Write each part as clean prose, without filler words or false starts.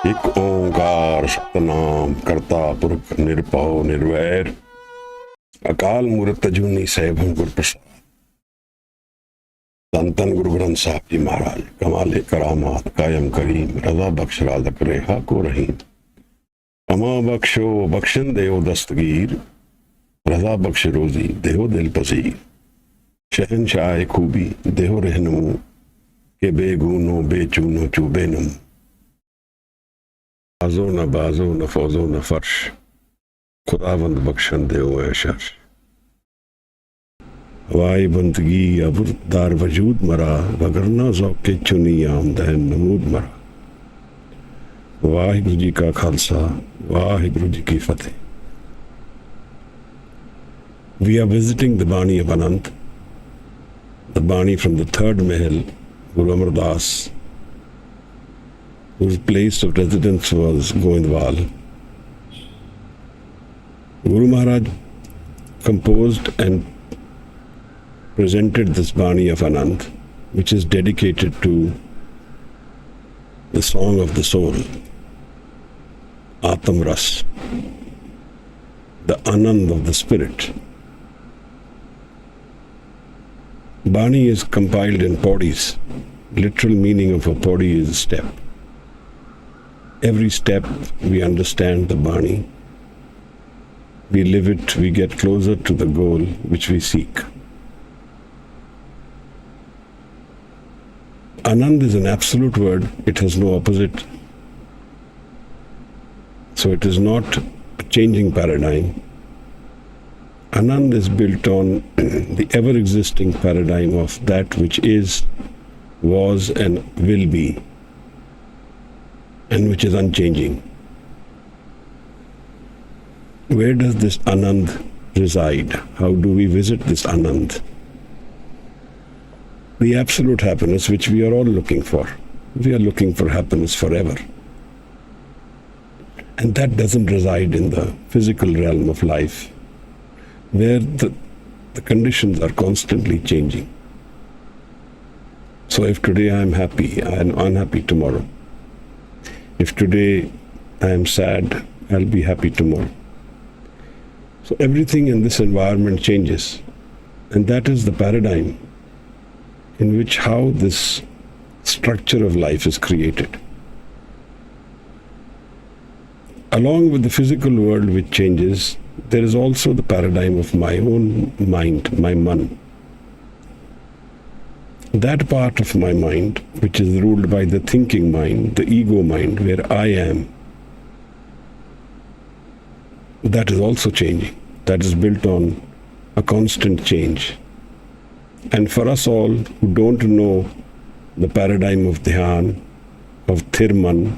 Ik-oNkaar Satnam ਕਰਤਾ ਪੁਰਖ ਨਿਰਭਉ ਨਿਰਵੈਰ ਅਕਾਲ ਮੂਰਤ ਅਜੂਨੀ ਸੈਭੰ ਗੁਰ ਪ੍ਰਸਾਦ। ਧੰਨ ਧੰਨ ਗੁਰੂ ਗ੍ਰੰਥ ਸਾਹਿਬ ਜੀ ਮਹਾਰਾਜ ਕਮਾਲੇ ਕਰਾਮਾਤ ਕਾयम ਕਰੀਮ ਰਜ਼ਾ ਬਖਸ਼ ਰਾਜ਼ਕ ਰੇਹਾ ਕੋ ਰਹੀਮ। ਕਮਾ ਬਖਸ਼ੋ ਬਖਸ਼ਨ ਦੇਓ ਦਸਤਗੀਰ रजा बख्श रोजी देहो दिल पसीर। शहनशाह खूबी देहो रहनुमू के बेगूनो बेचूनो चूबे नम। आजो न बाजो न फौजो न फर्श खुदावंद बख्शन देओ ऐशर। हवाई बंदगी अबुरदार वजूद मरा वगरना ज़ौक़े चुनी आमदैन नमूद मरा। वाहिगुरु जी का खालसा वाहिगुरु जी की फतेह। We are visiting the bani of Anand, the bani from the third mahal, Guru Amar Das, whose place of residence was Goindwal. Guru Maharaj composed and presented this bani of Anand, which is dedicated to the song of the soul, Atam Ras, the Anand of the spirit. Bani is compiled in Pauris. Literal meaning of a Pauri is step. Every step we understand the Bani. We live it, we get closer to the goal which we seek. Anand is an absolute word. It has no opposite. So it is not a changing paradigm. Anand is built on the ever-existing paradigm of that which is, was and will be, and which is unchanging. Where does this Anand reside? How do we visit this Anand? The absolute happiness which we are all looking for. We are looking for happiness forever. And that doesn't reside in the physical realm of life, where the conditions are constantly changing. So if today I am happy, I am unhappy tomorrow. If today I am sad, I'll be happy tomorrow. So everything in this environment changes. And that is the paradigm in which how this structure of life is created. Along with the physical world which changes, there is also the paradigm of my own mind, my man. That part of my mind which is ruled by the thinking mind, the ego mind, where I am, that is also changing. That is built on a constant change. And for us all who don't know the paradigm of Dhyan, of Thirman,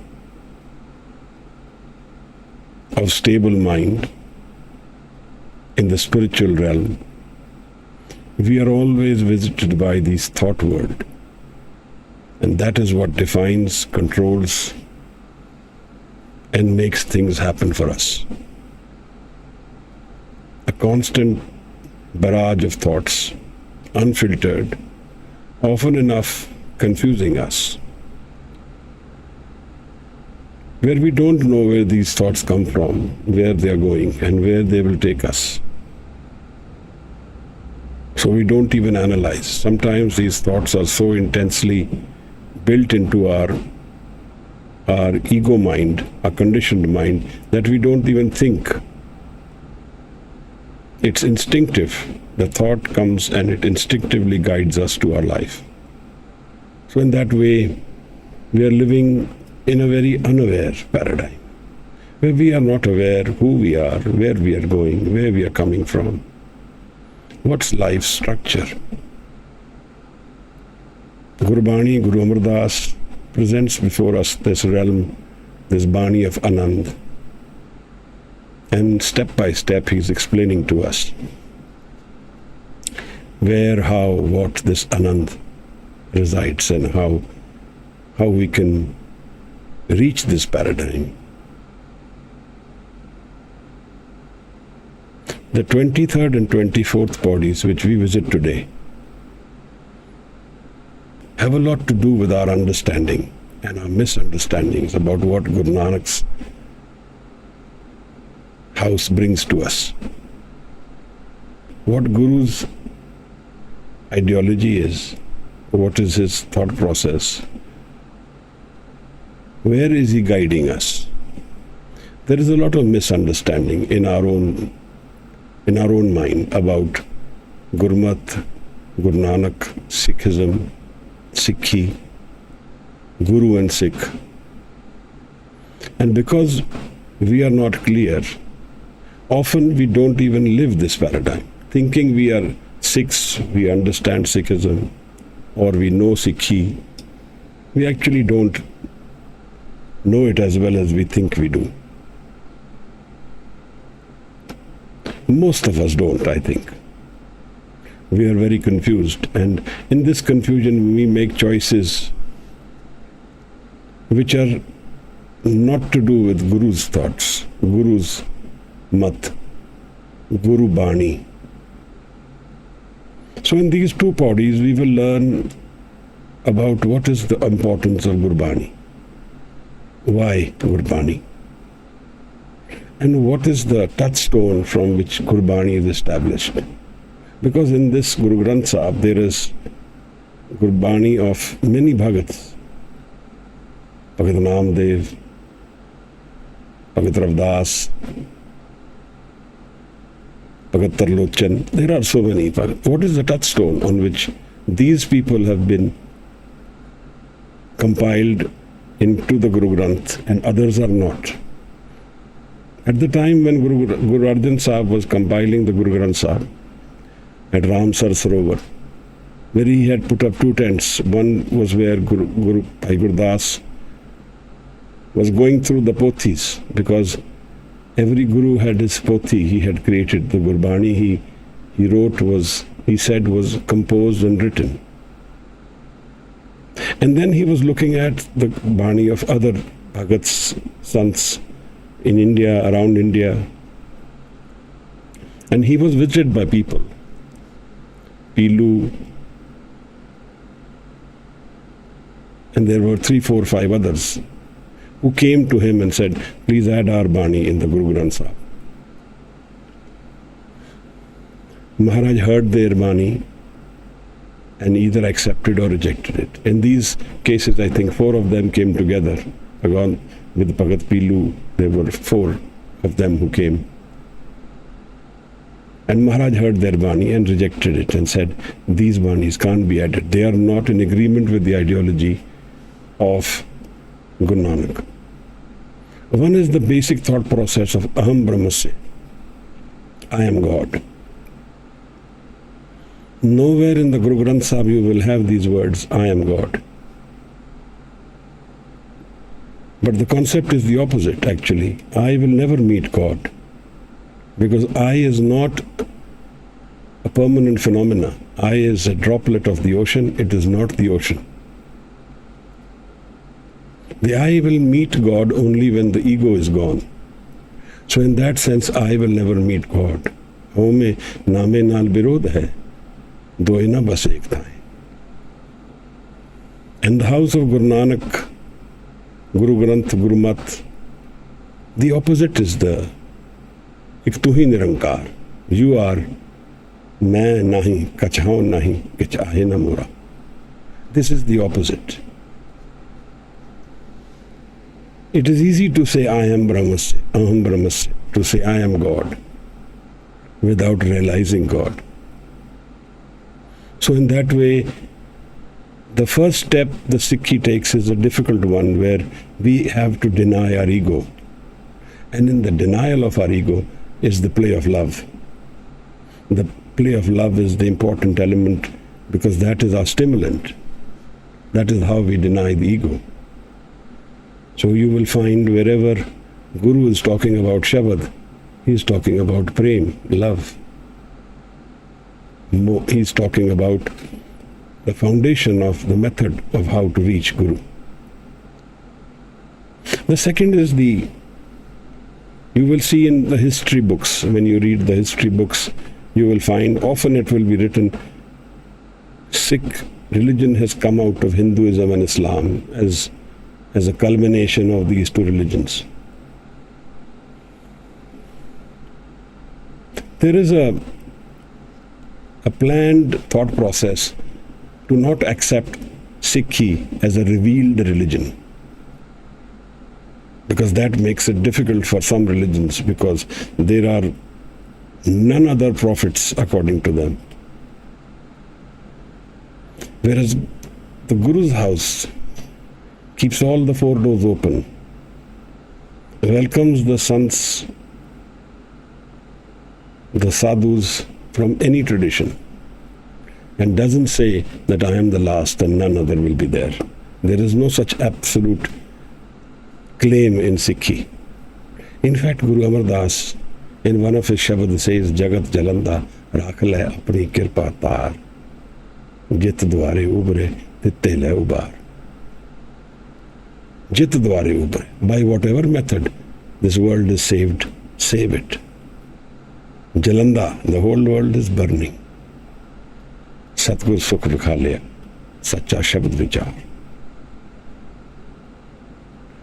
of stable mind, in the spiritual realm, we are always visited by these thought world. And that is what defines, controls, and makes things happen for us. A constant barrage of thoughts, unfiltered, often enough confusing us, where we don't know where these thoughts come from, where they are going, and where they will take us. So we don't even analyze. Sometimes these thoughts are so intensely built into our ego mind, our conditioned mind, that we don't even think. It's instinctive. The thought comes and it instinctively guides us to our life. So in that way, we are living in a very unaware paradigm, where we are not aware who we are, where we are going, where we are coming from. What's life's structure? Gurbani, Guru Amar Das presents before us this realm, this Bani of Anand. And step by step he's explaining to us where, how, what this Anand resides and how we can reach this paradigm. The 23rd and 24th Pauris which we visit today have a lot to do with our understanding and our misunderstandings about what Guru Nanak's house brings to us. What Guru's ideology is, what is his thought process, where is he guiding us? There is a lot of misunderstanding in our own mind about Gurmat, Guru Nanak, Sikhism, Sikhi, Guru and Sikh. And because we are not clear, often we don't even live this paradigm. Thinking we are Sikhs, we understand Sikhism, or we know Sikhi, we actually don't know it as well as we think we do. Most of us don't, I think. We are very confused, and in this confusion we make choices which are not to do with Guru's thoughts, Guru's mat, Guru Bani. So in these two pauris we will learn about what is the importance of Gurbani, why Gurbani, and what is the touchstone from which Gurbani is established. Because in this Guru Granth Sahib there is Gurbani of many bhagats. Bhagat Namdev, Bhagat Ravdas, Bhagat Tarlochan. There are so many. What is the touchstone on which these people have been compiled into the Guru Granth and others are not? At the time when Guru Arjan Sahib was compiling the Guru Granth Sahib at Ramsar Sarovar, where he had put up two tents. One was where Guru Bhai Gurdas was going through the pothis, because every Guru had his pothi he had created. The Gurbani he wrote was, he said, was composed and written. And then he was looking at the Bani of other Bhagats, Sants in India, around India. And he was visited by people. Pilu, and there were 3, 4, 5 others who came to him and said, please add our Bani in the Guru Granth Sahib. Maharaj heard their Bani and either accepted or rejected it. In these cases, I think 4 of them came together. Along with Bhagat Pilu, there were 4 of them who came. And Maharaj heard their Bani and rejected it and said, these Banis can't be added. They are not in agreement with the ideology of Guru Nanak. One is the basic thought process of Aham Brahmasya, I am God. Nowhere in the Guru Granth Sahib you will have these words, I am God. But the concept is the opposite actually. I will never meet God. Because I is not a permanent phenomena. I is a droplet of the ocean. It is not the ocean. The I will meet God only when the ego is gone. So in that sense, I will never meet God. Ho mein naame naal virodh hai, doye na bas ek thaye. In the house of Guru Nanak, Guru Granth, Guru Mat, the opposite is the Ik Ik-oNkaar. You are main nahi, kachhao nahi, kichahe na mora. This is the opposite. It is easy to say I am Brahmasya, Aham Brahmasya, to say I am God, without realizing God. So in that way, the first step the Sikhi takes is a difficult one, where we have to deny our ego. And in the denial of our ego is the play of love. The play of love is the important element, because that is our stimulant. That is how we deny the ego. So you will find wherever Guru is talking about Shabad, he is talking about prem, love. He is talking about the foundation of the method of how to reach Guru. The second is you will see in the history books, when you read the history books, you will find often it will be written, Sikh religion has come out of Hinduism and Islam as as a culmination of these two religions. There is a planned thought process to not accept Sikhi as a revealed religion, because that makes it difficult for some religions, because there are none other prophets according to them. Whereas the Guru's house keeps all the four doors open, welcomes the sons, the sadhus from any tradition, and doesn't say that I am the last and none other will be there. There is no such absolute claim in Sikhi. In fact, Guru Amar Das, in one of his shabad, says, Jagat Jalanda, Raamkalee apni kirpa taar, jit dware ubre, titte le ubar. Jit dware ubre. By whatever method this world is saved, save it. Jalanda, the whole world is burning. Satgur sukh dikha liya, sacha shabad vichar.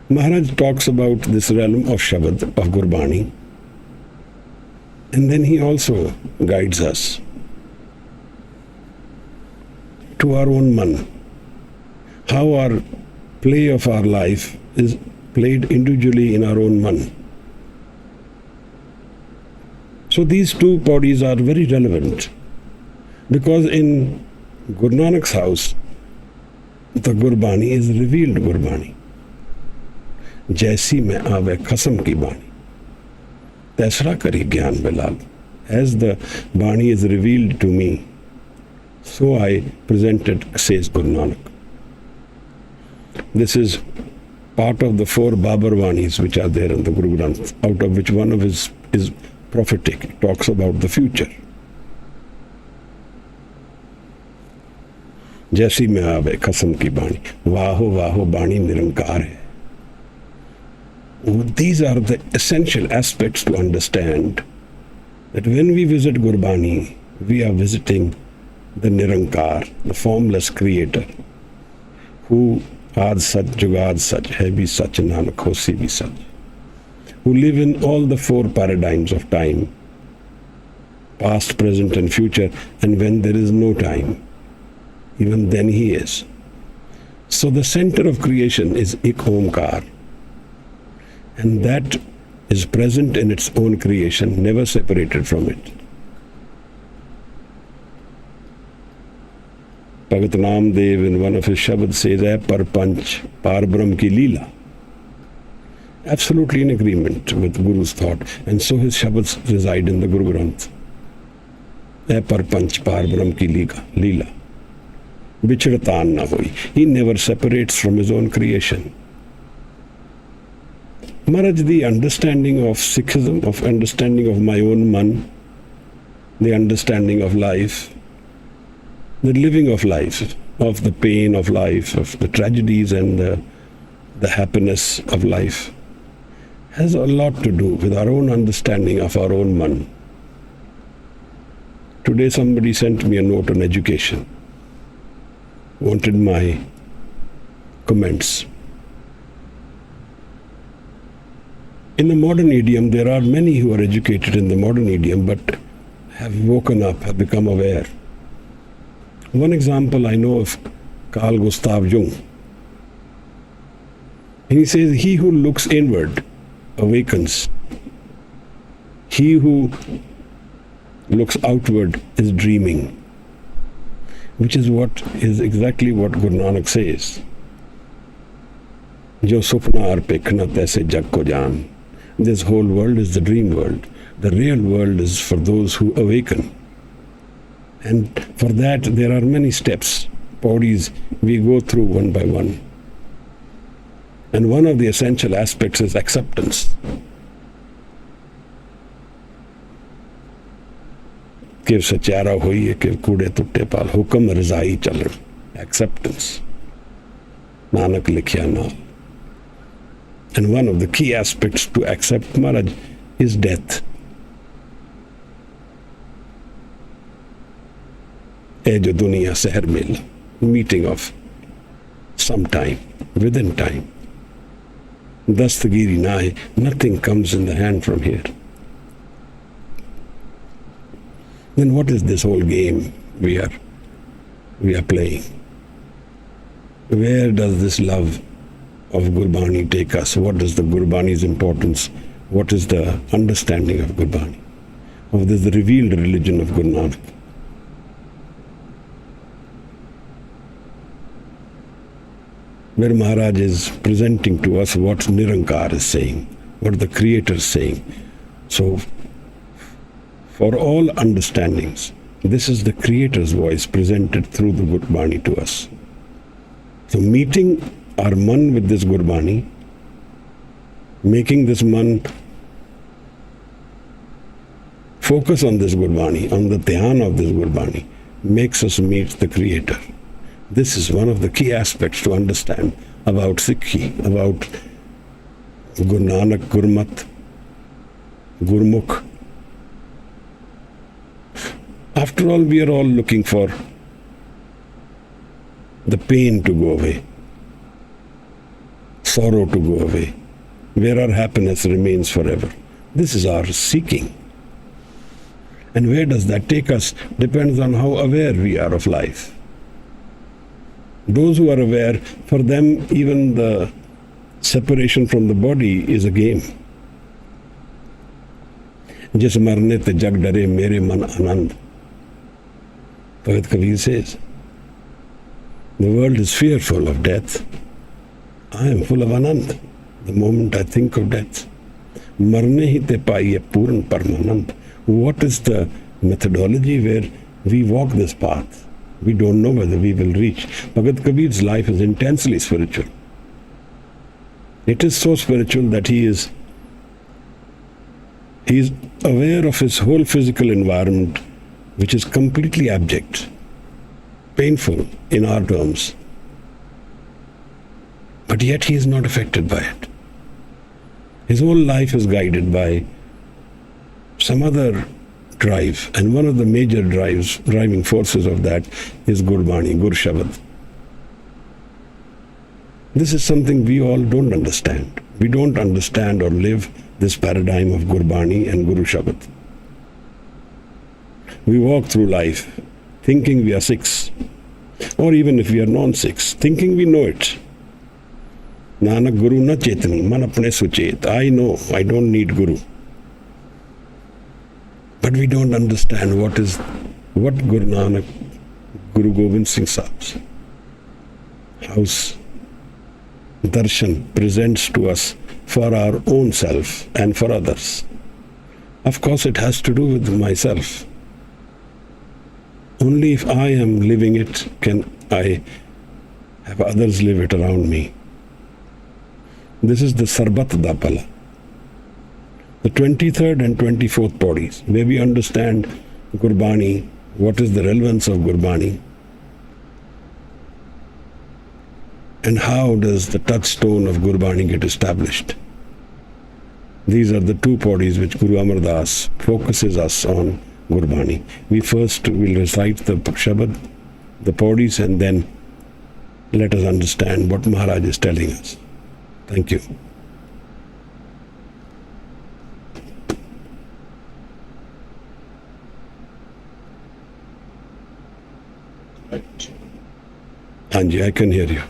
Maharaj talks about this realm of Shabad, of Gurbani, and then he also guides us to our own man, how our play of our life is played individually in our own man. So these two bodies are very relevant, because in Guru Nanak's house, the Gurbani is revealed Gurbani. जैसी मैं आवे कसम की बानी, तैसरा करी ज्ञान Bilal. As the Bani is revealed to me, so I presented, says Guru Nanak. This is part of the four Babar Vanis which are there in the Guru Granth, out of which one of his is prophetic. It talks about the future. जैसी मैं आवे कसम की बानी, वाहो वाहो बानी निरंकार है. These are the essential aspects to understand that when we visit Gurbani, we are visiting the Nirankar, the formless creator, who Aad Sach, Jugad Sach, Hai bhi Sach, Nanak Hosi bhi Sach, who live in all the four paradigms of time, past, present and future, and when there is no time, even then he is. So the center of creation is Ik-oNkaar. And that is present in its own creation, never separated from it. Bhagat Namdev in one of his Shabad says, "Ay parpanch, parbrahm ki leela." Absolutely in agreement with Guru's thought. And so his Shabads reside in the Guru Granth. Ay parpanch, parbrahm ki leela. Bichrataan na hoi. He never separates from his own creation. Maharaj, the understanding of Sikhism, of understanding of my own man, the understanding of life, the living of life, of the pain of life, of the tragedies and the happiness of life, has a lot to do with our own understanding of our own man. Today somebody sent me a note on education, wanted my comments. In the modern idiom, there are many who are educated in the modern idiom but have woken up, have become aware. One example I know of Carl Gustav Jung. And he says, he who looks inward awakens. He who looks outward is dreaming, which is exactly what Guru Nanak says. Jo supna arpekna taise jag ko jaan. This whole world is the dream world. The real world is for those who awaken. And for that there are many steps, pauris we go through one by one. And one of the essential aspects is acceptance. Kiv sachara hoiye, kiv kude tutte pal, hukam rizai chalan. Acceptance. Nanak likhya naal. And one of the key aspects to accept Maharaj is death. Ye jo duniya seher mela, meeting of some time, within time. Dastagiri na hai. Nothing comes in the hand from here. Then what is this whole game we are playing? Where does this love of Gurbani take us? What is the Gurbani's importance? What is the understanding of Gurbani? Of this revealed religion of Guru Nanak? Where Maharaj is presenting to us what Ik-oNkaar is saying, what the Creator is saying. So, for all understandings, this is the Creator's voice presented through the Gurbani to us. So meeting our man with this Gurbani, making this man focus on this Gurbani, on the Dhyan of this Gurbani, makes us meet the Creator. This is one of the key aspects to understand about Sikhi, about Guru Nanak, Gurmat, Gurmukh. After all, we are all looking for the pain to go away, sorrow to go away, where our happiness remains forever. This is our seeking. And where does that take us depends on how aware we are of life. Those who are aware, for them even the separation from the body is a game. Jis marne te jag dare mere man anand. Bhagat Kabir says, the world is fearful of death. I am full of anand the moment I think of death. Marne hi te paa-i-aa puran parmanand. What is the methodology where we walk this path? We don't know whether we will reach. Bhagat Kabir's life is intensely spiritual. It is so spiritual that he is aware of his whole physical environment, which is completely abject, painful in our terms. But yet he is not affected by it. His whole life is guided by some other drive, and one of the major driving forces of that is Gurbani, Gur Shabad. This is something we all don't understand. We don't understand or live this paradigm of Gurbani and Guru Shabad. We walk through life thinking we are Sikhs, or even if we are non-Sikhs, thinking we know it. Nanak Guru na chetani, man apne suchet. I know, I don't need Guru. But we don't understand what Guru Nanak, Guru Gobind Singh Sahib's house darshan presents to us for our own self and for others. Of course, it has to do with myself. Only if I am living it can I have others live it around me. This is the Sarbat Dapala. The 23rd and 24th Pauris, where we understand Gurbani, what is the relevance of Gurbani, and how does the touchstone of Gurbani get established. These are the two Pauris which Guru Amar Das focuses us on Gurbani. We first will recite the Shabad, the Pauris, and then let us understand what Maharaj is telling us. Thank you. Anji, I can hear you.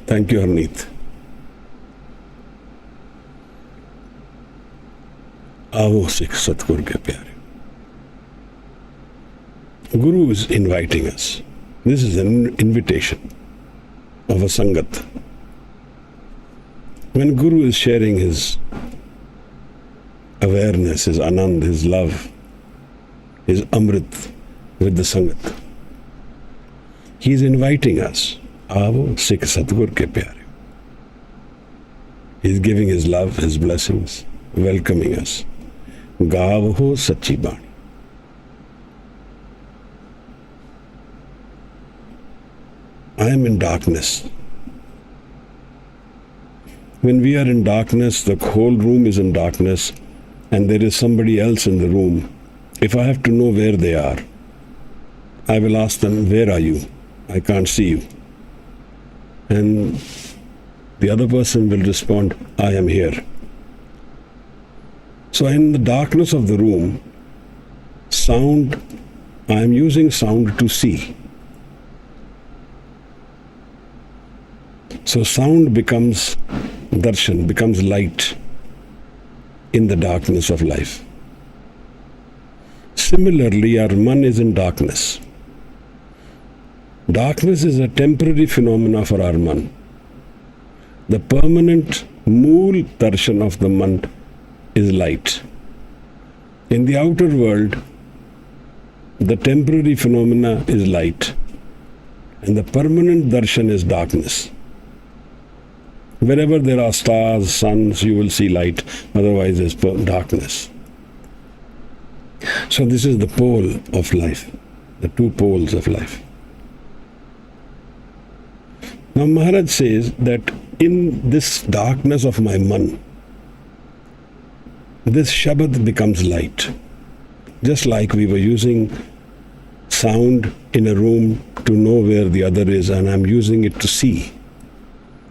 Thank you, Harneet. आओ सिख सतगुर के प्यारे. Guru is inviting us. This is an invitation of a sangat. When Guru is sharing his awareness, his anand, his love, his amrit with the sangat, he is inviting us. Aavo Sikh Satgur ke pyare. He is giving his love, his blessings, welcoming us. Gaavo sachi bani. I am in darkness. When we are in darkness, the whole room is in darkness, and there is somebody else in the room. If I have to know where they are, I will ask them, where are you? I can't see you. And the other person will respond, I am here. So in the darkness of the room, sound, I am using sound to see. So sound becomes darshan, becomes light in the darkness of life. Similarly, our man is in darkness. Darkness is a temporary phenomena for our man. The permanent mool darshan of the man is light. In the outer world, the temporary phenomena is light, and the permanent darshan is darkness. Wherever there are stars, suns, you will see light, otherwise there's darkness. So this is the pole of life, the two poles of life. Now Maharaj says that in this darkness of my man, this Shabad becomes light. Just like we were using sound in a room to know where the other is, and I'm using it to see.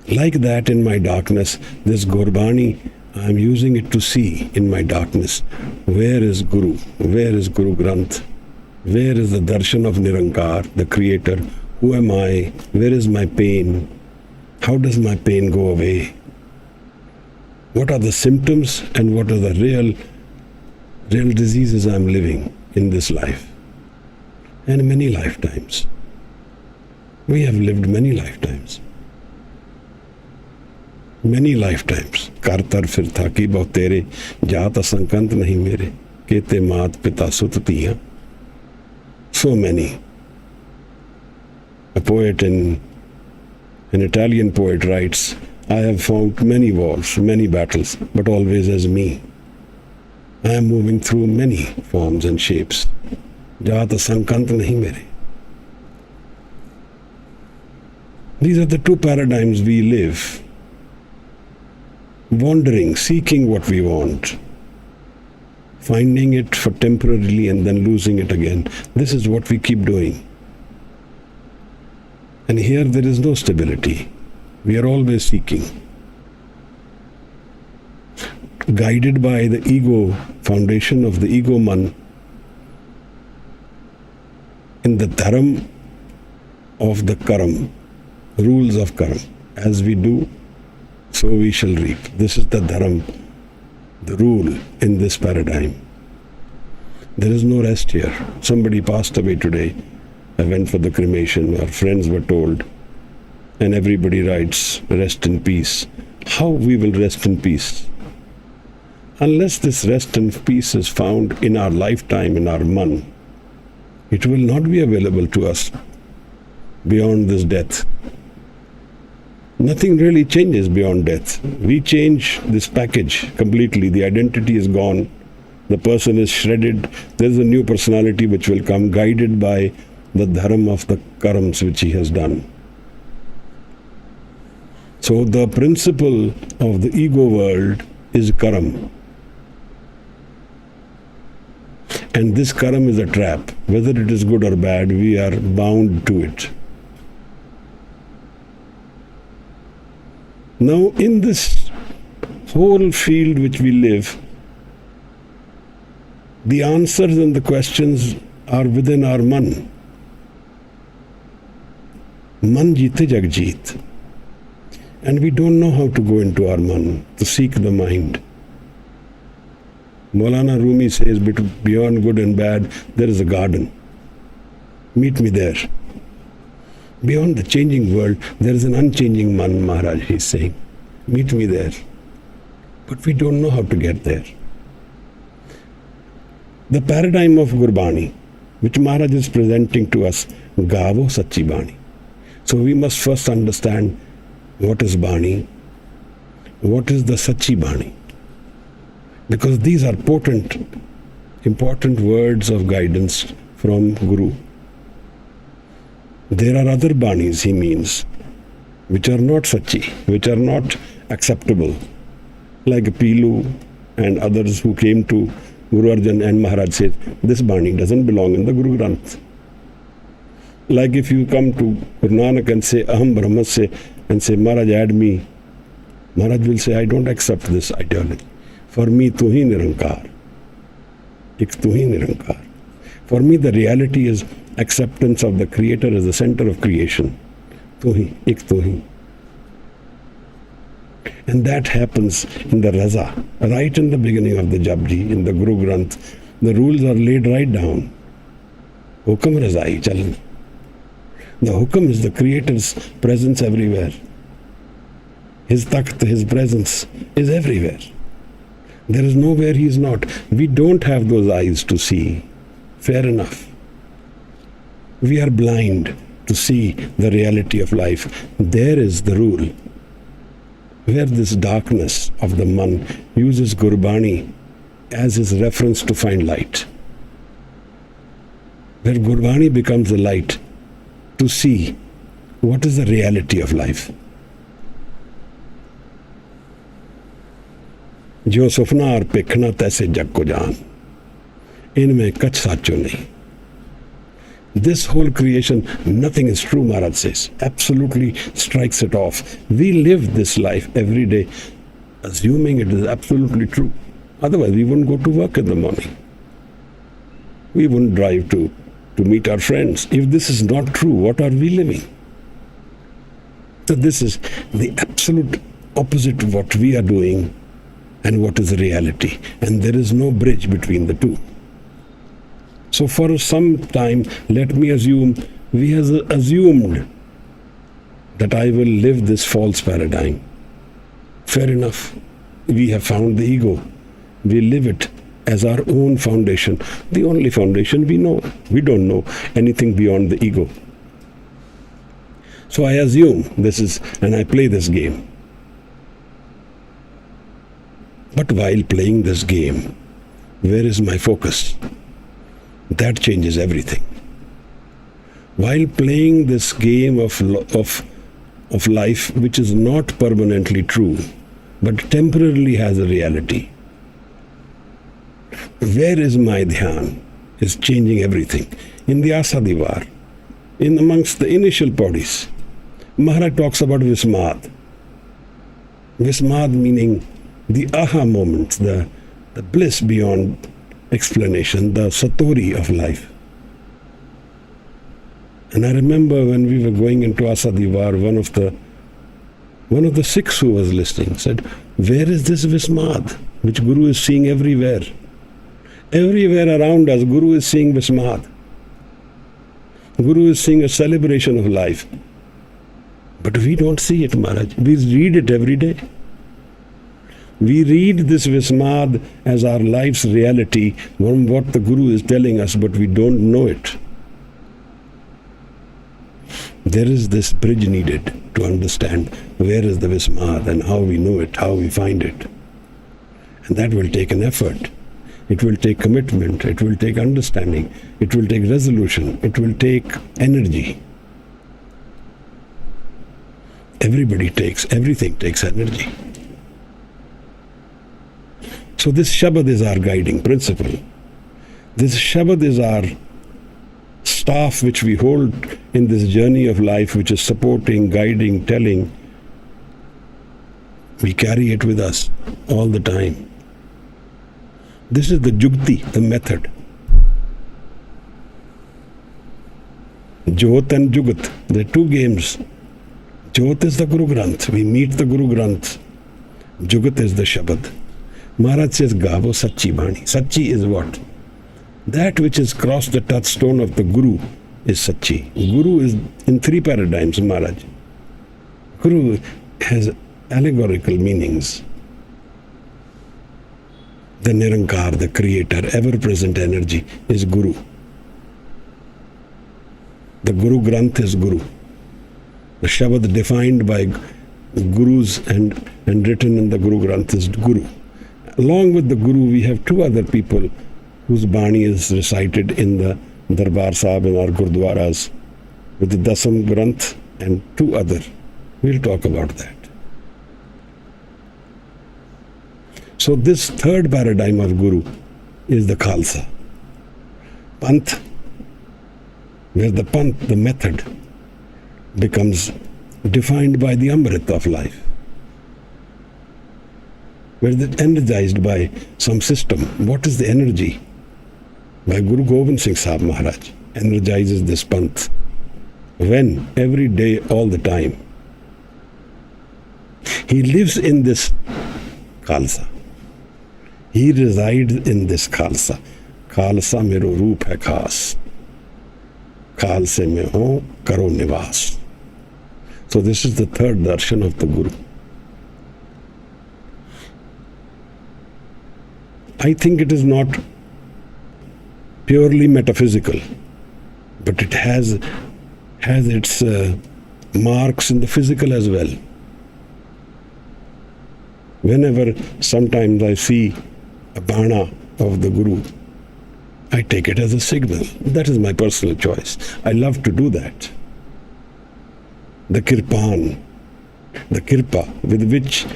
Like that, in my darkness, this Gurbani, I'm using it to see in my darkness. Where is Guru? Where is Guru Granth? Where is the darshan of Nirankar, the Creator? Who am I? Where is my pain? How does my pain go away? What are the symptoms and what are the real diseases I'm living in this life? And many lifetimes. We have lived many lifetimes. Many lifetimes. Kartar fir tha ki bahut tere, jaat asankant nahi mere, kete maat pita sut tiya. So many. A poet, an Italian poet writes, I have fought many wars, many battles, but always as me. I am moving through many forms and shapes. Jaat asankant nahi mere. These are the two paradigms we live. Wandering, seeking what we want, finding it for temporarily and then losing it again. This is what we keep doing. And here there is no stability. We are always seeking. Guided by the ego, foundation of the ego man, in the dharam of the karam, rules of karam. As we do, so we shall reap. This is the dharam, the rule in this paradigm. There is no rest here. Somebody passed away today. I went for the cremation. Our friends were told. And everybody writes, rest in peace. How we will rest in peace? Unless this rest and peace is found in our lifetime, in our man, it will not be available to us beyond this death. Nothing really changes beyond death. We change this package completely. The identity is gone. The person is shredded. There's a new personality which will come, guided by the dharam of the karams which he has done. So the principle of the ego world is karam. And this karam is a trap. Whether it is good or bad, we are bound to it. Now, in this whole field which we live, the answers and the questions are within our man. Man jeete jag jeet. And we don't know how to go into our man, to seek the mind. Maulana Rumi says, beyond good and bad, there is a garden. Meet me there. Beyond the changing world, there is an unchanging man, Maharaj, he's saying. Meet me there. But we don't know how to get there. The paradigm of Gurbani, which Maharaj is presenting to us, Gavo Sachi Bani. So we must first understand what is Bani, what is the Sachi Bani. Because these are potent, important words of guidance from Guru. There are other Banis, he means, which are not Sachi, which are not acceptable, like Pilu and others who came to Guru Arjan and Maharaj said, this Bani doesn't belong in the Guru Granth. Like if you come to Guru Nanak and say, Aham Brahmasya, and say, Maharaj, add me. Maharaj will say, I don't accept this ideology. For me, tu hi nirankar. Ik tu hi nirankar. For me, the reality is acceptance of the Creator as the center of creation. Tu hi, ik tu hi. And that happens in the Raza, right in the beginning of the Japji, in the Guru Granth. The rules are laid right down. Hukam Razai Chalan. The Hukam is the Creator's presence everywhere. His takht, His presence is everywhere. There is nowhere He is not. We don't have those eyes to see. Fair enough. We are blind to see the reality of life. There is the rule. Where this darkness of the man uses Gurbani as his reference to find light. Where Gurbani becomes the light to see what is the reality of life. जो सपना और पेखना तैसे जग को जान, इनमें कछ साचो नहीं. This whole creation, nothing is true, Maharaj says. Absolutely strikes it off. We live this life every day, assuming it is absolutely true. Otherwise, we wouldn't go to work in the morning. We wouldn't drive to meet our friends. If this is not true, what are we living? So this is the absolute opposite of what we are doing and what is reality. And there is no bridge between the two. So for some time, let me assume, we have assumed that I will live this false paradigm. Fair enough. We have found the ego. We live it as our own foundation. The only foundation we know. We don't know anything beyond the ego. So I assume this is, and I play this game. But while playing this game, where is my focus? That changes everything. While playing this game of life, which is not permanently true, but temporarily has a reality, where is my Dhyan? Is changing everything. In the Asadivar, in amongst the initial bodies, Maharaj talks about Vismad. Vismad meaning the aha moments, the bliss beyond explanation, the satori of life. And I remember when we were going into Asadivar, one of the Sikhs who was listening said, where is this Vismad, which Guru is seeing everywhere? Everywhere around us, Guru is seeing Vismad. Guru is seeing a celebration of life. But we don't see it, Maharaj. We read it every day. We read this Vismad as our life's reality from what the Guru is telling us, but we don't know it. There is this bridge needed to understand where is the Vismad and how we know it, how we find it. And that will take an effort. It will take commitment. It will take understanding. It will take resolution. It will take energy. Everything takes energy. So this Shabad is our guiding principle. This Shabad is our staff which we hold in this journey of life, which is supporting, guiding, telling. We carry it with us all the time. This is the Jugti, the method. Jot and Jugat, there are two games. Jyot is the Guru Granth. We meet the Guru Granth. Jugat is the Shabad. Maharaj says, Gavo Sachi Bani. Sachi is what? That which has crossed the touchstone of the Guru is Sachi. Guru is in three paradigms, Maharaj. Guru has allegorical meanings. The Nirankar, the creator, ever-present energy is Guru. The Guru Granth is Guru. The Shabad defined by Gurus and written in the Guru Granth is Guru. Along with the Guru, we have two other people whose Bani is recited in the Darbar Sahib in our Gurdwaras with the Dasam Granth and two other. We'll talk about that. So this third paradigm of Guru is the Khalsa. Panth, where the Panth, the method, becomes defined by the Amrit of life. Where it's energized by some system. What is the energy? By Guru Gobind Singh Sahib Maharaj energizes this Panth. When? Every day, all the time. He lives in this Khalsa. He resides in this Khalsa. Khalsa mero roop hai khas. Khalse mein ho karo nivas. So this is the third darshan of the Guru. I think it is not purely metaphysical, but it has its marks in the physical as well. Whenever sometimes I see a bana of the Guru, I take it as a signal. That is my personal choice. I love to do that. The kirpan, the kirpa with which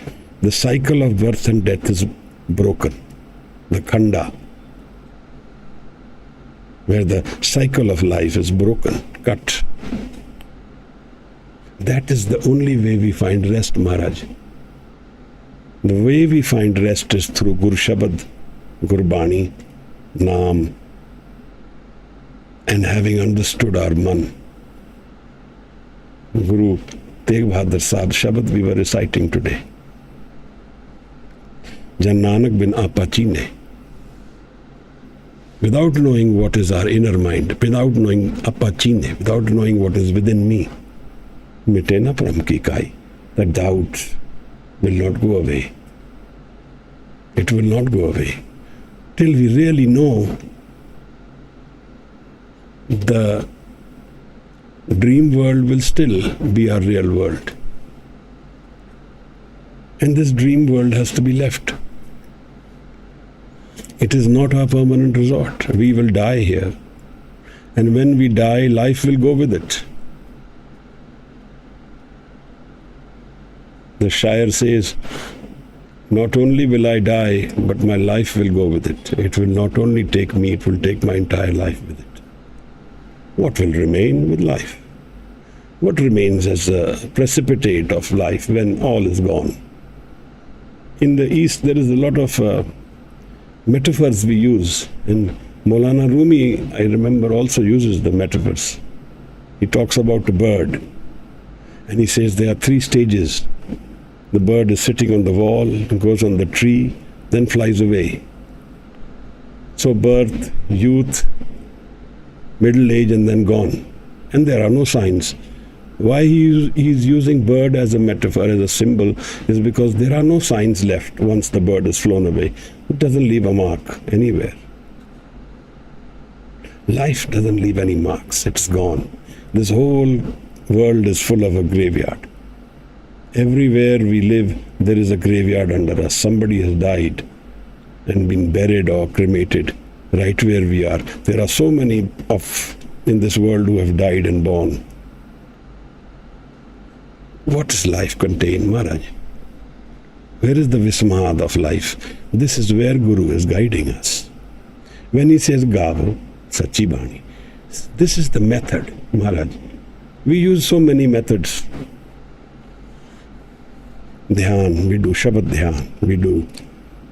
the cycle of birth and death is broken. The khanda, where the cycle of life is broken, cut. That is the only way we find rest, Maharaj. The way we find rest is through Gur Shabad, Gurbani, Naam, and having understood our man. Guru Tegh Bahadur Sahib Shabad we were reciting today. Jan Nanak bin Apachine. Without knowing what is our inner mind, without knowing Apachine, without knowing what is within me, mite na pram ki kai. The doubt will not go away. It will not go away. Till we really know the dream world will still be our real world. And this dream world has to be left. It is not our permanent resort. We will die here. And when we die, life will go with it. The Shire says, not only will I die, but my life will go with it. It will not only take me, it will take my entire life with it. What will remain with life? What remains as a precipitate of life when all is gone? In the East, there is a lot of metaphors we use. And Maulana Rumi, I remember, also uses the metaphors. He talks about a bird. And he says there are three stages. The bird is sitting on the wall, goes on the tree, then flies away. So birth, youth, middle age, and then gone. And there are no signs. Why he is using bird as a metaphor, as a symbol, is because there are no signs left once the bird has flown away. It doesn't leave a mark anywhere. Life doesn't leave any marks. It's gone. This whole world is full of a graveyard. Everywhere we live, there is a graveyard under us. Somebody has died and been buried or cremated right where we are. There are so many in this world who have died and born. What does life contain, Maharaj? Where is the vismad of life? This is where Guru is guiding us. When he says Gavo, Sachi Bani, this is the method, Maharaj. We use so many methods. Dhyan, we do Shabad Dhyan, we do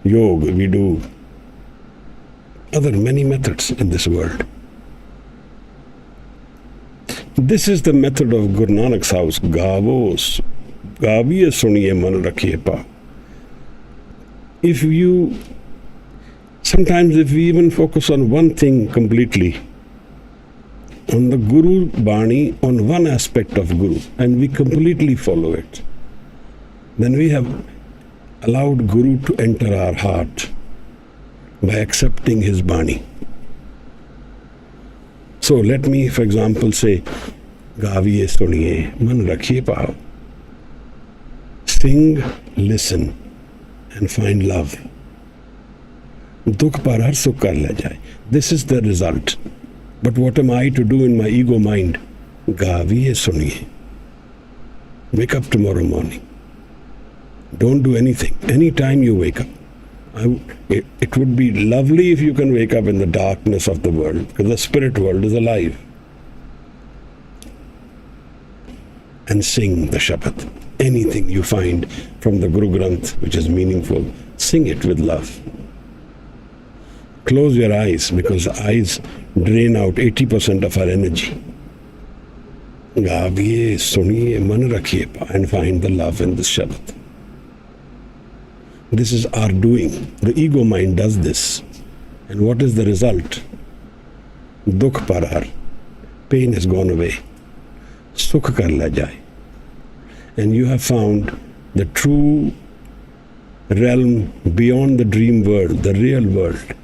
Yoga, we do other many methods in this world. This is the method of Guru Nanak's house. Gavos, gaviye suniye man rakhiye pa. If you, sometimes if we even focus on one thing completely, on the Guru Bani, on one aspect of Guru, and we completely follow it, then we have allowed Guru to enter our heart by accepting his Bani. So let me, for example, say, Gaviye suniye, man rakhiye pao. Sing, listen, and find love. Dukh par har sukh kar le jaye. This is the result. But what am I to do in my ego mind? Gaviye suniye. Wake up tomorrow morning. Don't do anything. Anytime you wake up. It would be lovely if you can wake up in the darkness of the world, because the spirit world is alive. And sing the Shabad. Anything you find from the Guru Granth which is meaningful, sing it with love. Close your eyes, because the eyes drain out 80% of our energy. Gaviye, suniye, man rakhiye pa, and find the love in this Shabad. This is our doing. The ego mind does this. And what is the result? Dukh parar. Pain has gone away. Sukh kar la jaye. And you have found the true realm beyond the dream world, the real world.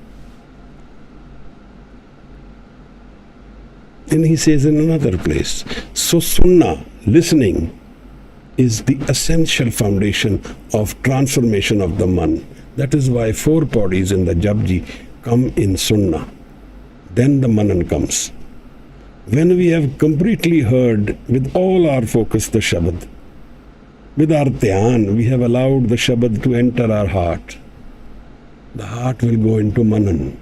And he says in another place, so sunnah, listening, is the essential foundation of transformation of the man. That is why 4 bodies in the Japji come in Sunnah. Then the Manan comes. When we have completely heard with all our focus the Shabad, with our Dhyan, we have allowed the Shabad to enter our heart. The heart will go into Manan.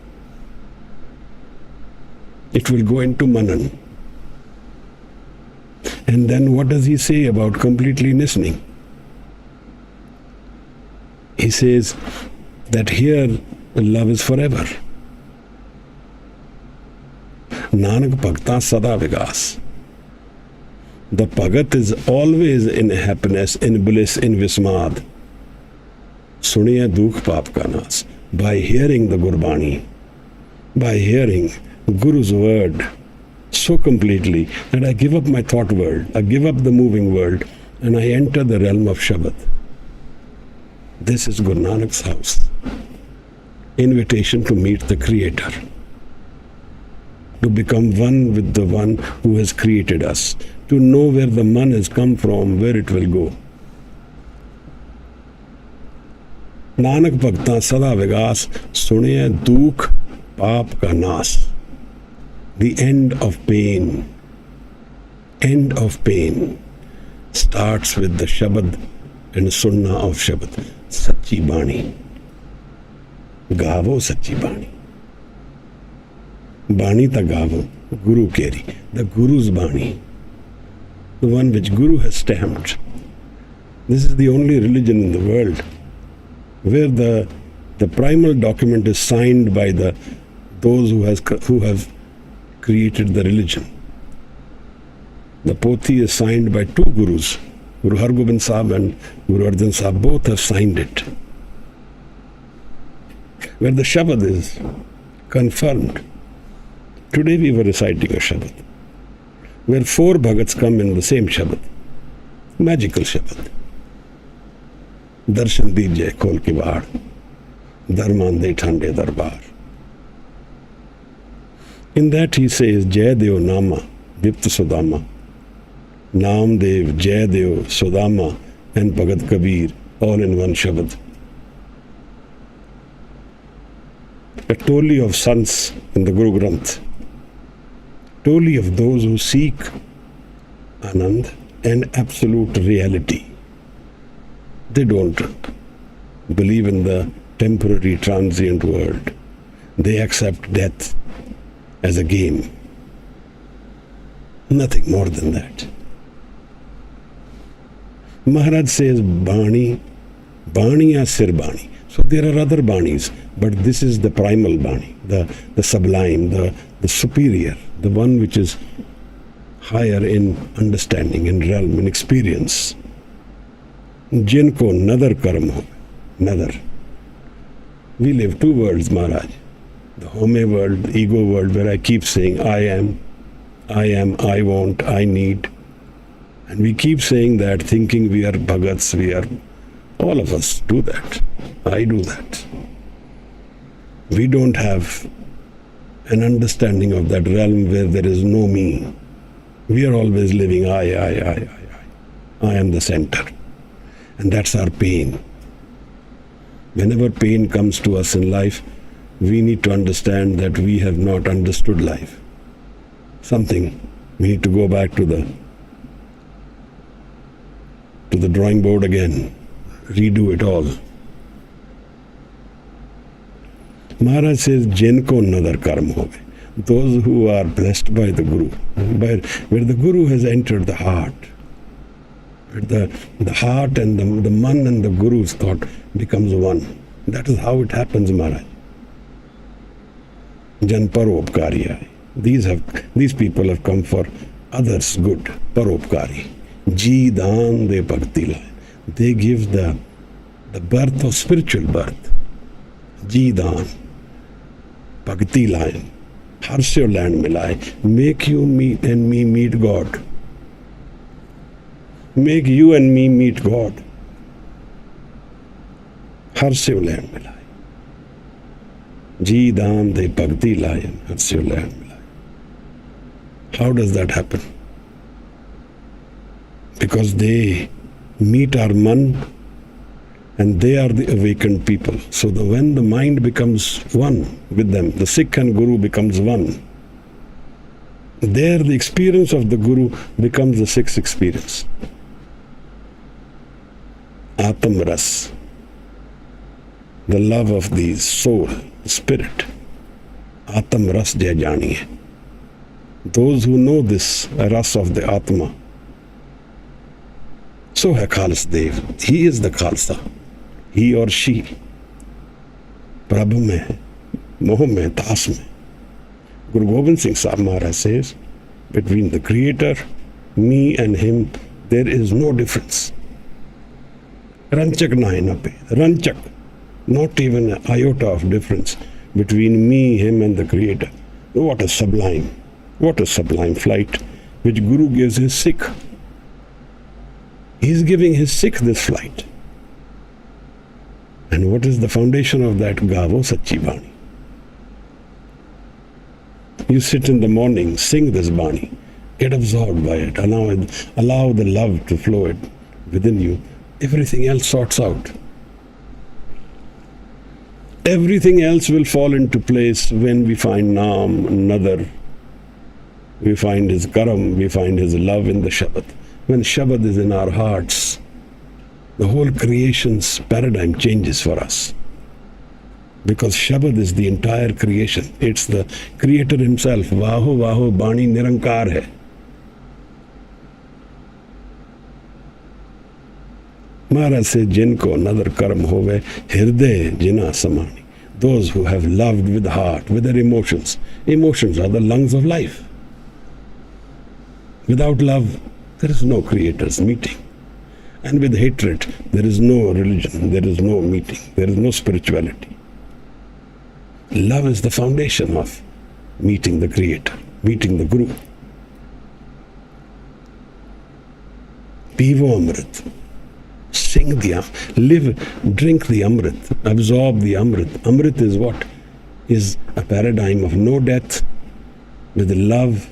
It will go into Manan. And then what does he say about completely listening? He says that here love is forever. Nanak Bhakta Sada Vigas. The Bhagat is always in happiness, in bliss, in Vismad. Suniya Dukh Paap Ka Nas. By hearing the Gurbani, by hearing Guru's word so completely that I give up my thought world, I give up the moving world, and I enter the realm of Shabad. This is Guru Nanak's house. Invitation to meet the Creator. To become one with the one who has created us. To know where the man has come from, where it will go. Nanak Bhakta Sada Vigas Suniya Dukh Paap Ka Nas. The end of pain. End of pain starts with the Shabad and Sunnah of Shabad. Sachi Bani. Gavo Sachi Bani. Bani ta Gavo. Guru Keri. The Guru's Bani. The one which Guru has stamped. This is the only religion in the world where the primal document is signed by those who have created the religion. The Pothi is signed by 2 Gurus. Guru Har Gobind Sahib and Guru Arjan Sahib both have signed it. Where the Shabad is confirmed. Today we were reciting a Shabad, where 4 Bhagats come in the same Shabad. Magical Shabad. Darshan Dijay Khol Ki Baar. Darman De Thande Darbar. In that he says, Jai Deo Nama, Dipta Sudama, Naam Dev, Jai Deo, Sudama, and Bhagat Kabir, all in one Shabad. A toli of sons in the Guru Granth. Toli of those who seek Anand and absolute reality. They don't believe in the temporary, transient world. They accept death as a game. Nothing more than that. Maharaj says, Bani, bha-i-aa sir Bani. So there are other Banis, but this is the primal Bani, the sublime, the superior, the one which is higher in understanding, in realm, in experience. Jinko nadar karm ho, nadar. We live two worlds, Maharaj. The home world, the ego world, where I keep saying, I am, I want, I need. And we keep saying that, thinking we are bhagats, we are, all of us do that. I do that. We don't have an understanding of that realm where there is no me. We are always living I. I am the center. And that's our pain. Whenever pain comes to us in life, we need to understand that we have not understood life. Something, we need to go back to the drawing board again, redo it all. Maharaj says, Jinko nadar karm hove. Those who are blessed by the Guru, where the Guru has entered the heart, where the heart and the man and the Guru's thought becomes one. That is how it happens, Maharaj. Jan paropkari. These people have come for others' good. Paropkari. Ji dhan de bhakti lai. They give the birth of spiritual birth. Ji dhan. Bhakti lai. Harsyo land milai. Make you meet and me meet God. Make you and me meet God. Harsyo land milai. Ji dhan de bhakti lai. Harsyo land milai. How does that happen? Because they meet our man and they are the awakened people. So when the mind becomes one with them, the Sikh and Guru becomes one. There the experience of the Guru becomes the Sikh's experience. Atam Ras, the love of the soul, the spirit. Atam Ras jai janiye. Those who know this Ras of the Atma, so hai Khalsa Dev. He is the Khalsa. He or she. Prabhu mein, moh mein, tas mein. Guru Gobind Singh Sahib Maharaj says, between the Creator, me and him, there is no difference. Ranchak nahi na pe. Ranchak. Not even an iota of difference between me, him and the Creator. What a sublime flight which Guru gives his Sikh. He is giving his Sikh this flight. And what is the foundation of that? Gavo Sachi Bani. You sit in the morning, sing this Bani, get absorbed by it, allow the love to flow it within you. Everything else sorts out. Everything else will fall into place when we find Naam, Nadar, we find his Karam, we find his love in the Shabad. When Shabad is in our hearts, the whole creation's paradigm changes for us. Because Shabad is the entire creation. It's the Creator himself. Vaho Vaho Bani Nirankar hai. Maharaj says, Jinko nadar karm hove hirde jina samani. Those who have loved with the heart, with their emotions. Emotions are the lungs of life. Without love, there is no Creator's meeting. And with hatred, there is no religion, there is no meeting, there is no spirituality. Love is the foundation of meeting the Creator, meeting the Guru. Pivo Amrit. Sing the live, drink the Amrit, absorb the Amrit. Amrit is what? Is a paradigm of no death with love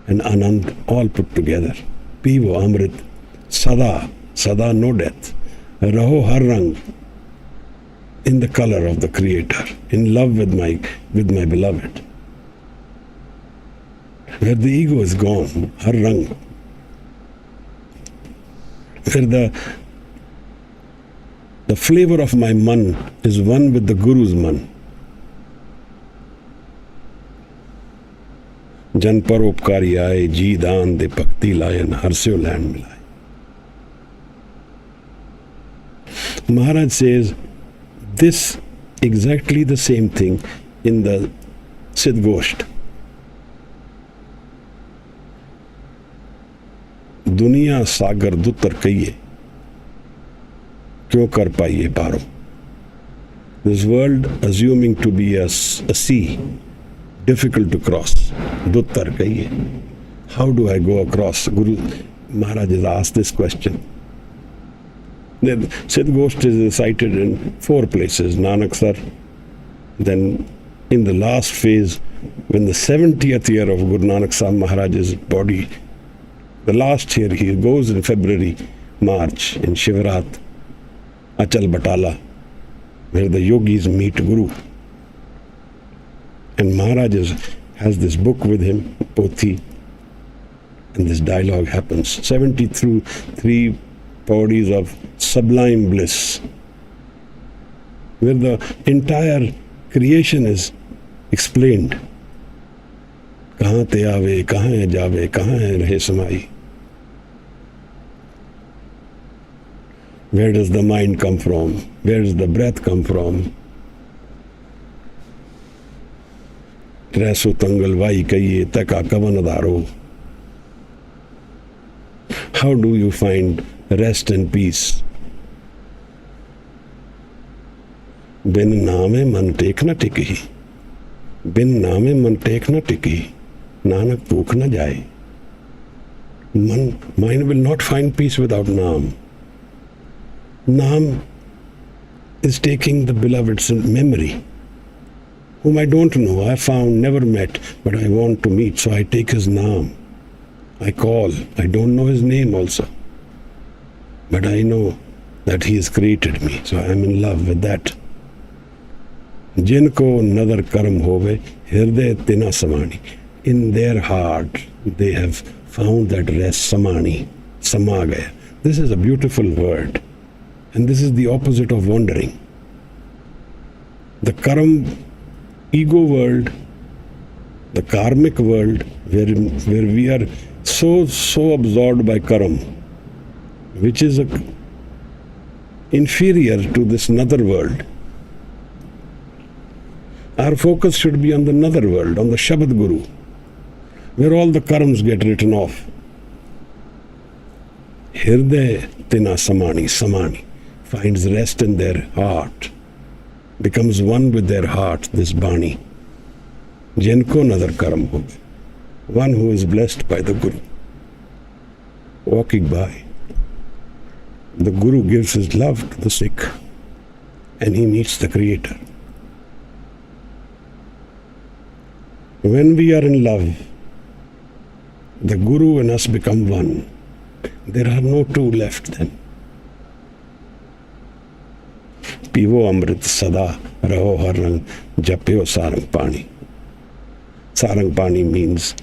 and Anand all put together. Pivo Amrit. Sada no death. Raho har rang. In the color of the Creator, in love with my beloved. Where the ego is gone, har rang. Where the flavor of my man is one with the Guru's man. Jan paropkari aaye, ji daan de bhakti layan, harsyo land milai. Maharaj says this exactly the same thing in the Siddh Gosht. दुनिया सागर दुतर कहिए, क्यों कर पाइए पारो. This world assuming to be a sea, difficult to cross. Duttar kahiye. How do I go across? Guru Maharaj has asked this question. The Siddh is cited in 4 places. Nanak Sar, then in the last phase, when the 70th year of Guru Nanak Sahib Maharaj's body, the last year he goes in February, March, in Shivrat, Achal Batala, where the yogis meet Guru. And Maharaj has this book with him, Pothi, and this dialogue happens. 73 Pauris of sublime bliss, where the entire creation is explained. Kahan te aave, kahan hai jaave, kahan hai rahe samai. Where does the mind come from? Where does the breath come from? Tresu tangal vai kahiye taka kavan adaro. How do you find rest and peace? Bin naame man tek na tikhi. Bin naame man tek na tikhi. Nanak bhukh na jaye. Mind will not find peace without Naam. Naam is taking the beloved's memory, whom I don't know, I found, never met, but I want to meet, so I take his Naam. I call, I don't know his name also, but I know that he has created me, so I am in love with that. Jinko nadar karam hove, hirde tina samani. In their heart, they have found that rest, samani, samagaya. This is a beautiful word. And this is the opposite of wandering. The karam, ego world, the karmic world, where we are so absorbed by karam, which is inferior to this nether world. Our focus should be on the nether world, on the Shabad Guru, where all the karams get written off. Hirde tina samani, finds rest in their heart, becomes one with their heart, this bani. Jinko nadar karam ho, one who is blessed by the Guru. Walking by, the Guru gives his love to the Sikh and he meets the Creator. When we are in love, the Guru and us become one. There are no two left then. Pivo Amrit Sada Raho Harang Japyo Sarang Pani. Sarang Pani means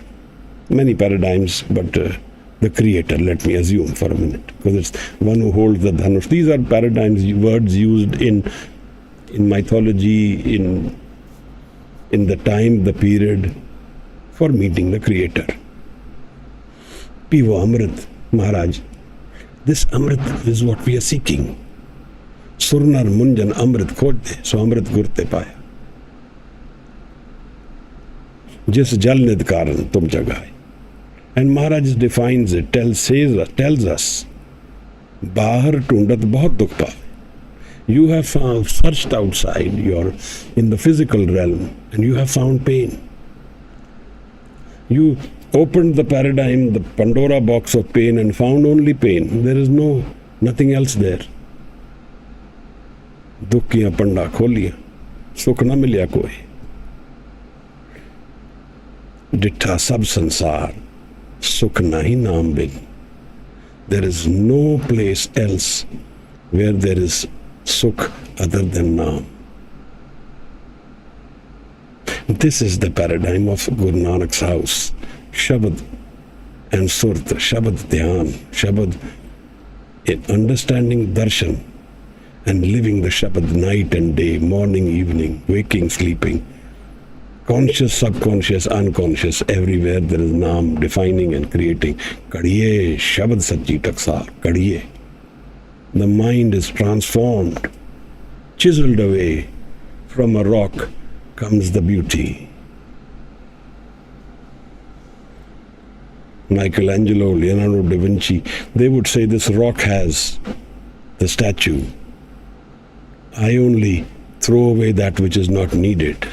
many paradigms, but the Creator, let me assume for a minute, because it's one who holds the dhanush. These are paradigms, words used in mythology, in the time, the period for meeting the Creator. Pivo Amrit, Maharaj. This Amrit is what we are seeking. Surnar Munjan Amrit khojde, so Amrit gurte paya. Jis jal nid karan tum jagaye. And Maharaj defines it, tells us, Bahar tundat bahut dukh paave. You have searched outside, you're in the physical realm, and you have found pain. You opened the paradigm, the Pandora box of pain, and found only pain. There is nothing else there. Dukhiyan panda kholiyan, sukh na milya koi. Dittha sab sansar, sukh nahi naam bin. There is no place else where there is sukh other than naam. This is the paradigm of Guru Nanak's house. Shabad and Surta, Shabad Dhyan, Shabad in understanding darshan and living the Shabad night and day, morning, evening, waking, sleeping. Conscious, subconscious, unconscious, everywhere there is Naam defining and creating. Kadiye, Shabad Sachi Taksar, Kadiye. The mind is transformed, chiseled away. From a rock comes the beauty. Michelangelo, Leonardo da Vinci, they would say this rock has the statue. I only throw away that which is not needed,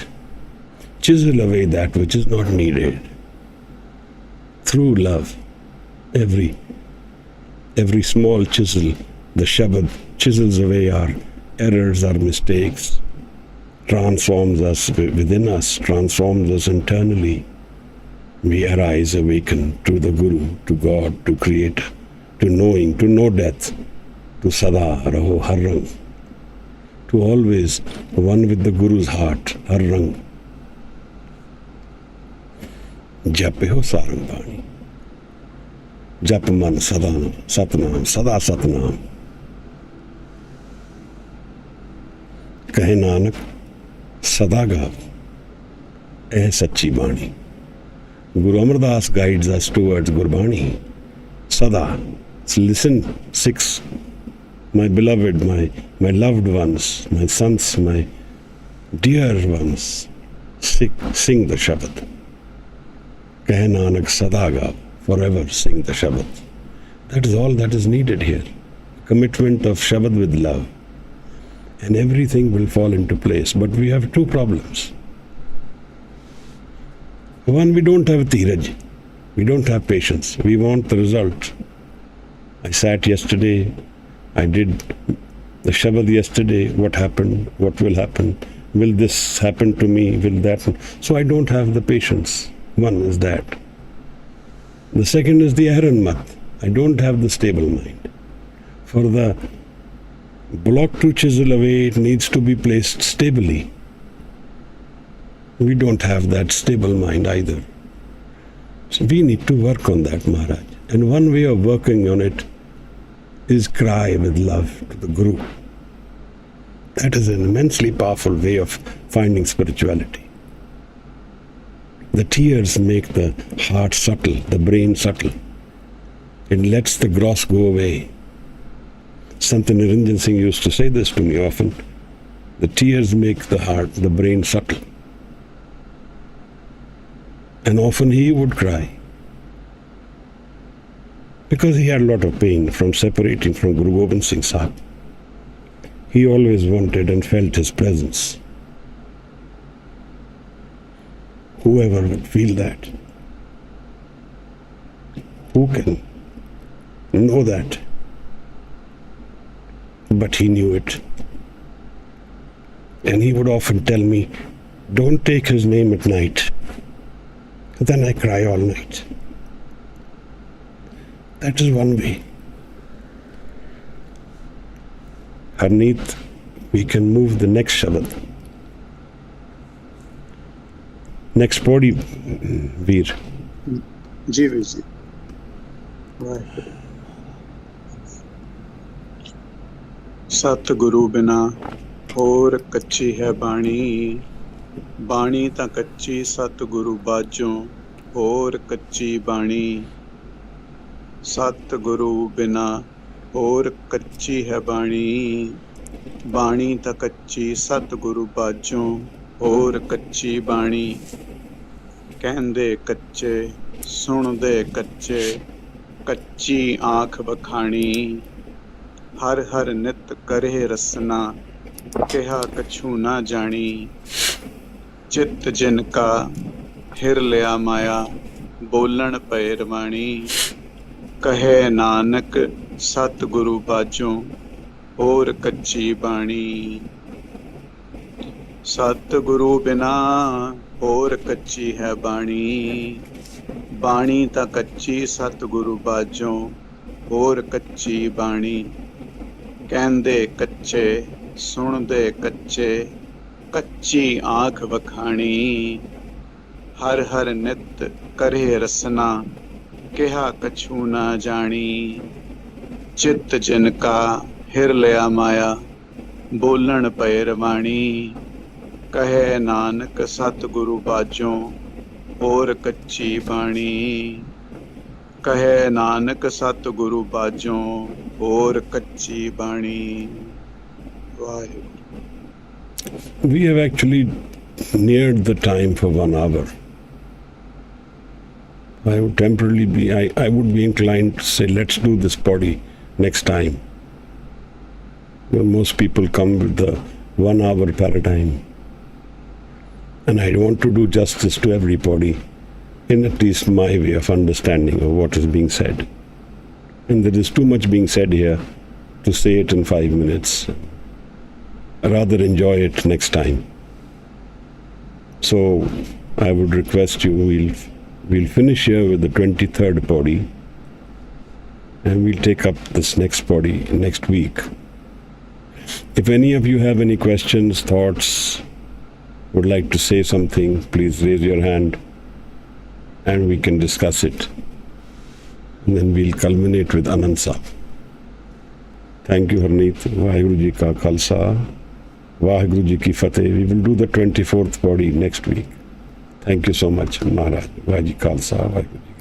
chisel away that which is not needed. Through love, every small chisel, the Shabad chisels away our errors, our mistakes, transforms us within us, transforms us internally. We arise, awaken to the Guru, to God, to Creator, to knowing, to know death, to Sada, Raho, Har Rang, to always one with the Guru's heart, Har Rang. Jape ho sarang bani. Jap man sadanam, satnam, sada satnam. Kahe Nanak, sada gav, eh sachi bani. Guru Amar Das guides us towards Gurbani. Sada, listen, 6. My beloved, my loved ones, my sons, my dear ones, sing the Shabad. Kahe Nanak sada gav, forever sing the Shabad. That is all that is needed here. Commitment of Shabad with love. And everything will fall into place. But we have 2 problems. One, we don't have tiraj. We don't have patience. We want the result. I sat yesterday. I did the Shabad yesterday. What happened? What will happen? Will this happen to me? Will that? So I don't have the patience. One is that. The second is the Ahran Mat. I don't have the stable mind. For the block to chisel away, it needs to be placed stably. We don't have that stable mind either. So we need to work on that, Maharaj. And one way of working on it is cry with love to the Guru. That is an immensely powerful way of finding spirituality. The tears make the heart subtle, the brain subtle. It lets the gross go away. Sant Niranjan Singh used to say this to me often. The tears make the heart, the brain subtle. And often he would cry. Because he had a lot of pain from separating from Guru Gobind Singh Sahib. He always wanted and felt his presence. Whoever would feel that, who can know that? But he knew it. And he would often tell me, don't take his name at night. Then I cry all night. That is one way. Harneet, we can move the next Shabad. Next Pauri, Veer. जी वीर जी वाहेगुरु सतगुरु बिना होर कच्ची है बाणी बाणी तां कच्ची सतगुरु बाजों होर कच्ची बाणी सतगुरु बिना होर कच्ची है बाणी बाणी तां कच्ची सतगुरु बाजों होर कच्ची बाणी कहंदे कच्चे सुनदे कच्चे कच्ची आँख बखाणी हर हर नित करे रसना कहा कछु ना जानी चित जिनका हिर लिया माया बोलन पे रवाणी कहे नानक सतगुरु बाजों होर कच्ची बाणी सतगुरु बिना होर कच्ची है बाणी बाणी तां कच्ची सतगुरु बाजों होर कच्ची बाणी कहंदे कच्चे सुनदे कच्चे कच्ची आँख वखाणी हर हर नित करे रसना कहा कछु ना जानी चित जिनका हिर लिया माया बोलन पे रवाणी कहे नानक सतगुरु बाजों होर कच्ची बाणी कहे नानक सतगुरु बाजों होर कच्ची बाणी Waheguru We have actually neared the time for 1 hour. I would temporarily be, I would be inclined to say, let's do this body next time. Well, most people come with the 1 hour paradigm. And I want to do justice to everybody in at least my way of understanding of what is being said. And there is too much being said here to say it in 5 minutes. Rather enjoy it next time. So I would request you, we'll finish here with the 23rd body, and we'll take up this next body next week. If any of you have any questions, thoughts, would like to say something, please raise your hand and we can discuss it. And then we'll culminate with Anand Sahib. Thank you, Harneet. Waheguru ji ka Khalsa, Waheguru ji ki Fateh. We will do the 24th body next week. Thank you so much, Maharaj. Vaji Khalsa, Waheguru ji.